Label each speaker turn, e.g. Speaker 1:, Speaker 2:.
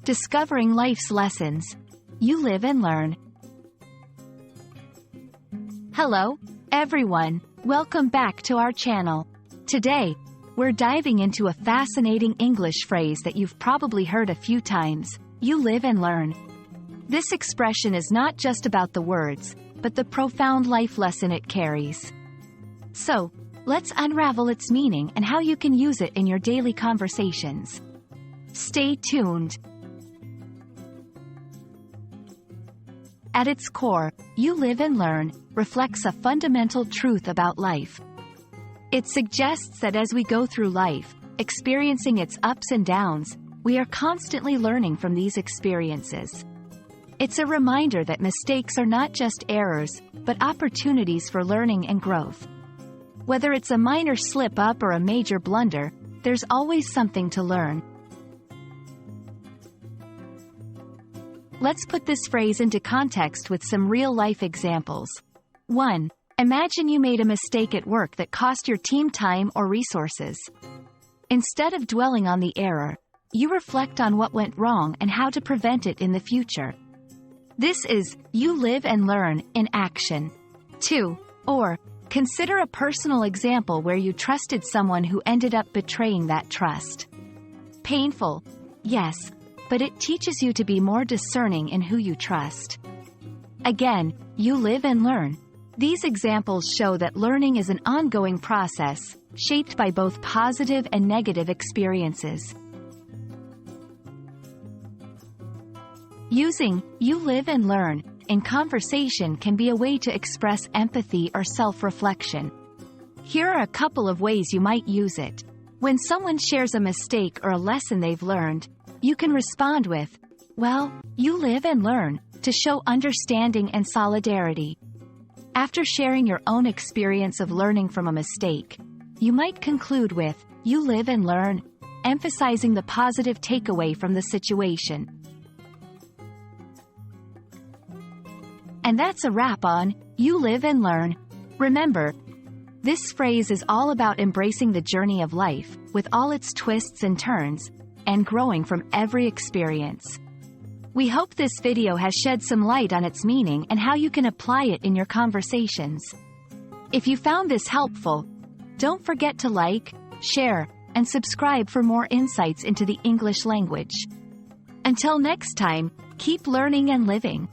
Speaker 1: Discovering life's lessons. You live and learn. Hello, everyone. Welcome back to our channel. Today, we're diving into a fascinating English phrase that you've probably heard a few times. You live and learn. This expression is not just about the words, but the profound life lesson it carries. So, let's unravel its meaning and how you can use it in your daily conversations. Stay tuned. At its core, you live and learn reflects a fundamental truth about life. It suggests that as we go through life, experiencing its ups and downs, we are constantly learning from these experiences. It's a reminder that mistakes are not just errors, but opportunities for learning and growth. Whether it's a minor slip-up or a major blunder, there's always something to learn. Let's put this phrase into context with some real-life examples. 1. Imagine you made a mistake at work that cost your team time or resources. Instead of dwelling on the error, you reflect on what went wrong and how to prevent it in the future. This is, you live and learn, in action. 2. Or, consider a personal example where you trusted someone who ended up betraying that trust. Painful, yes, but it teaches you to be more discerning in who you trust. Again, you live and learn. These examples show that learning is an ongoing process, shaped by both positive and negative experiences. Using "you live and learn" in conversation can be a way to express empathy or self-reflection. Here are a couple of ways you might use it. When someone shares a mistake or a lesson they've learned, you can respond with, "Well, you live and learn," to show understanding and solidarity. After sharing your own experience of learning from a mistake, you might conclude with, "You live and learn," emphasizing the positive takeaway from the situation. And that's a wrap on You Live and Learn. Remember, this phrase is all about embracing the journey of life, with all its twists and turns, and growing from every experience. We hope this video has shed some light on its meaning and how you can apply it in your conversations. If you found this helpful, don't forget to like, share, and subscribe for more insights into the English language. Until next time, keep learning and living.